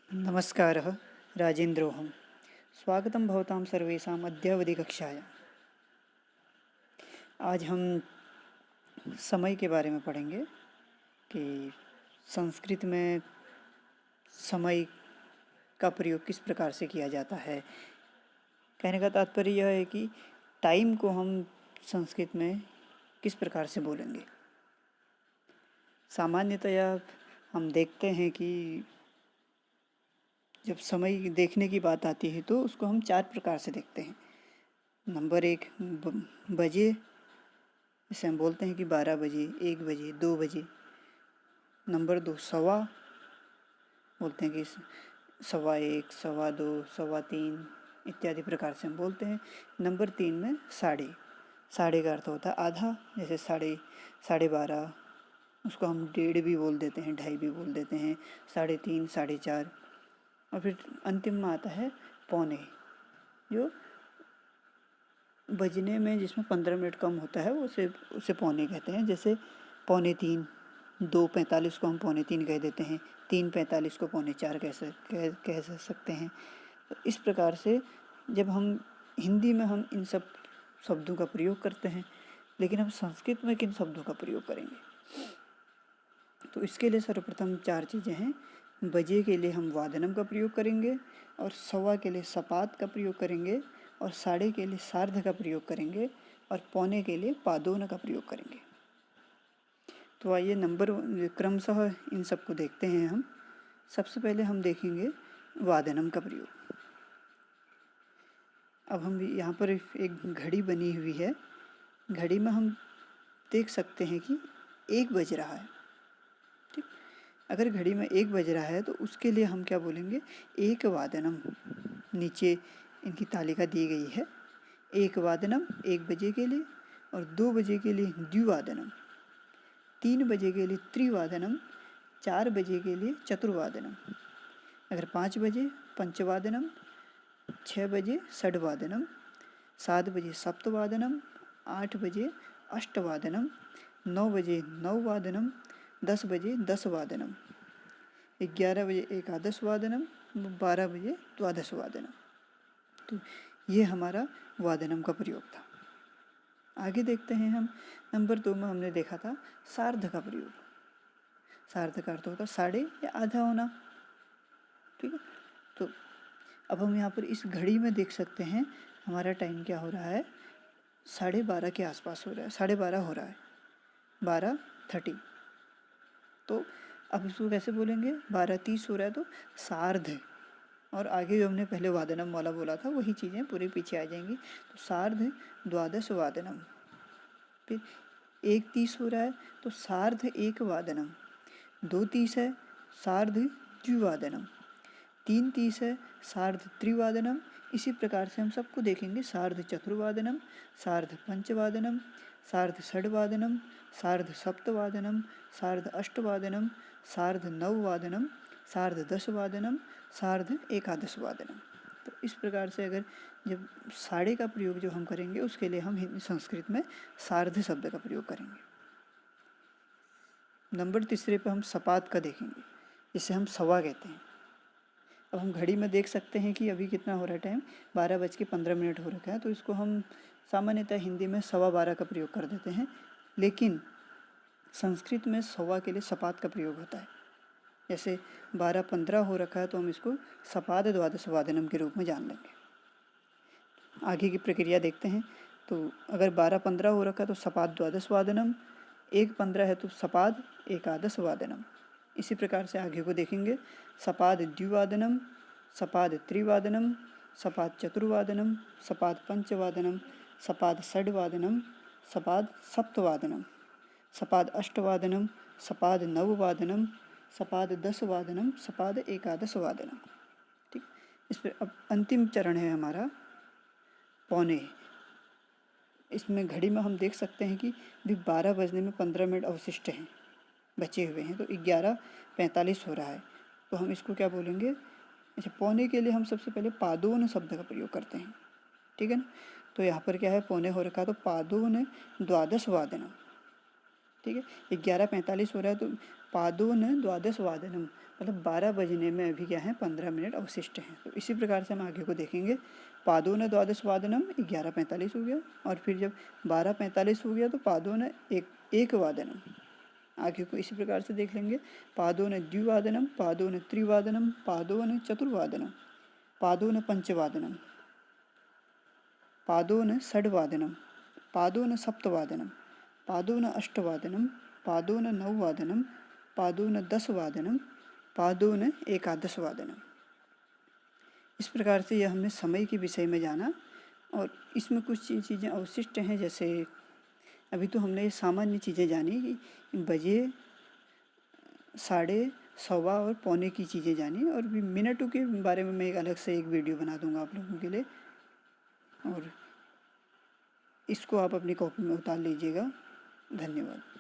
नमस्कारः, राजेन्द्रोऽहं। स्वागतं भवतां सर्वेषाम् अद्यावधिकक्षायाम्। आज हम समय के बारे में पढ़ेंगे कि संस्कृत में समय का प्रयोग किस प्रकार से किया जाता है। कहने का तात्पर्य यह है कि टाइम को हम संस्कृत में किस प्रकार से बोलेंगे। सामान्यतया हम देखते हैं कि जब समय देखने की बात आती है तो उसको हम 4 प्रकार से देखते हैं। नंबर 1 बजे, जैसे हम बोलते हैं कि 12 बजे, 1 बजे, 2 बजे। नंबर 2 सवा, बोलते हैं कि सवा 1, सवा 2, सवा 3 इत्यादि प्रकार से हम बोलते हैं। नंबर 3 में साढ़े, साढ़े का अर्थ होता है आधा, जैसे साढ़े, साढ़े 12, उसको हम डेढ़ भी बोल देते हैं, ढाई भी बोल देते हैं, साढ़े 3, साढ़े 4। और फिर अंतिम में आता है पौने, जो बजने में जिसमें 15 मिनट कम होता है उसे पौने कहते हैं। जैसे पौने 3, 2:45 को हम पौने 3 कह देते हैं, 3:45 को पौने 4 कह सकते हैं। तो इस प्रकार से जब हम हिंदी में हम इन सब शब्दों का प्रयोग करते हैं, लेकिन हम संस्कृत में किन शब्दों का प्रयोग करेंगे? तो इसके लिए सर्वप्रथम 4 चीज़ें हैं। बजे के लिए हम वादनम का प्रयोग करेंगे, और सवा के लिए सपात का प्रयोग करेंगे, और साढ़े के लिए सार्ध का प्रयोग करेंगे, और पौने के लिए पादोन का प्रयोग करेंगे। तो आइए नंबर क्रमशः इन सबको देखते हैं हम। सबसे पहले हम देखेंगे वादनम का प्रयोग। अब हम यहाँ पर एक घड़ी बनी हुई है। घड़ी में हम देख सकते हैं कि 1 बज रहा है। ठीक, अगर घड़ी में 1 बज रहा है तो उसके लिए हम क्या बोलेंगे? एक वादनम। नीचे इनकी तालिका दी गई है। एक वादनम 1 बजे के लिए, और 2 बजे के लिए द्विवादनम, 3 बजे के लिए त्रिवादनम, 4 बजे के लिए चतुर्वादनम, अगर 5 बजे पंचवादनम, 6 बजे षड्वादनम, 7 बजे सप्तवादनम, 8 बजे अष्टवादनम, 9 बजे नववादनम, 10 बजे दसवादनम, 11 बजे एकादश वादनम, 12 बजे द्वादश वादनम। तो ये हमारा वादनम का प्रयोग था। आगे देखते हैं हम। नंबर 2 में हमने देखा था सार्ध का प्रयोग। सार्ध का अर्थ होता है साढ़े या आधा होना। ठीक है, तो अब हम यहाँ पर इस घड़ी में देख सकते हैं हमारा टाइम क्या हो रहा है, 12:30 के आसपास हो रहा है, 12:30 हो रहा है, 12:30। तो अब इसको कैसे बोलेंगे? 12:30 हो रहा है तो सार्ध, और आगे जो हमने पहले वादनम वाला बोला था वही चीज़ें पूरे पीछे आ जाएंगी। तो सार्ध द्वादश वादनम। फिर 1:30 हो रहा है तो सार्ध एक वादनम, 2:30 है सार्ध द्विवादनम, 3:30 है सार्ध त्रिवादनम। इसी प्रकार से हम सबको देखेंगे। सार्ध चतुर्वादनम, सार्ध पंचवादनम, सार्ध षड्वादनम, सार्ध सप्तवादनम, सार्ध अष्टवादनम, सार्ध नववादनम, सार्ध दसवादनम, सार्ध एकादश वादनम। तो इस प्रकार से अगर जब साढ़े का प्रयोग जो हम करेंगे उसके लिए हम संस्कृत में सार्ध शब्द का प्रयोग करेंगे। नंबर तीसरे पे हम सपात का देखेंगे, जिसे हम सवा कहते हैं। अब हम घड़ी में देख सकते हैं कि अभी कितना हो रहा है टाइम, 12:15 हो रखा है। तो इसको हम सामान्यतः हिंदी में 12:15 का प्रयोग कर देते हैं, लेकिन संस्कृत में सवा के लिए सपात का प्रयोग होता है। जैसे 12:15 हो रखा है तो हम इसको सपाद द्वादश वादनम के रूप में जान लेंगे। आगे की प्रक्रिया देखते हैं। तो अगर 12:15 हो रखा है तो सपाद द्वादश वादनम, 1:15 है तो सपाद एकादश वादनम। इसी प्रकार से आगे को देखेंगे। सपाद द्विवादनम, सपाद त्रिवादनम, सपाद चतुर्वादनम, सपाद पंचवादनम, सपाद षड्वादनम, सपाद सप्तवादनम, सपाद अष्टवादनम, सपाद नववादनम, सपाद दसवादनम, सपाद एकादश वादनम। ठीक, इस पर अब अंतिम चरण है हमारा पौने। इसमें घड़ी में हम देख सकते हैं कि अभी 12 बजने में 15 मिनट अवशिष्ट हैं, बचे हुए हैं। तो 11:45 हो रहा है, तो हम इसको क्या बोलेंगे? अच्छा, पौने के लिए हम सबसे पहले पादोन शब्द का प्रयोग करते हैं। ठीक है ना? तो यहाँ पर क्या है, पौने हो रखा है तो पादोन द्वादश वादनम। ठीक है, 11:45 हो रहा है तो पादोन द्वादशवादनम, मतलब 12 बजने में अभी क्या है 15 मिनट अवशिष्ट हैं। तो इसी प्रकार से हम आगे को देखेंगे। पादोन द्वादशवादनम 11:45 हो गया, और फिर जब 12:45 हो गया तो पादोन एक वादनम, आगे को इसी प्रकार से देख लेंगे। पादोन द्विवादनम, पादोन त्रिवादनम, पादोन चतुर्वादनम, पादोन पंचवादनम, पादोन षड्वादनम, पादोन सप्तवादनम, पादोन अष्टवादनम, पादोन नववादनम, पादोन 10वादनम, पादोन एकादशवादनम। इस प्रकार से यह हमने समय के विषय में जाना, और इसमें कुछ चीज़ें अवशिष्ट हैं। जैसे अभी तो हमने सामान्य चीज़ें जानी कि बजे, साढ़े, सवा और पौने की चीज़ें जानी, और भी मिनटों के बारे में मैं एक अलग से एक वीडियो बना दूंगा आप लोगों के लिए, और इसको आप अपनी कॉपी में उतार लीजिएगा। धन्यवाद।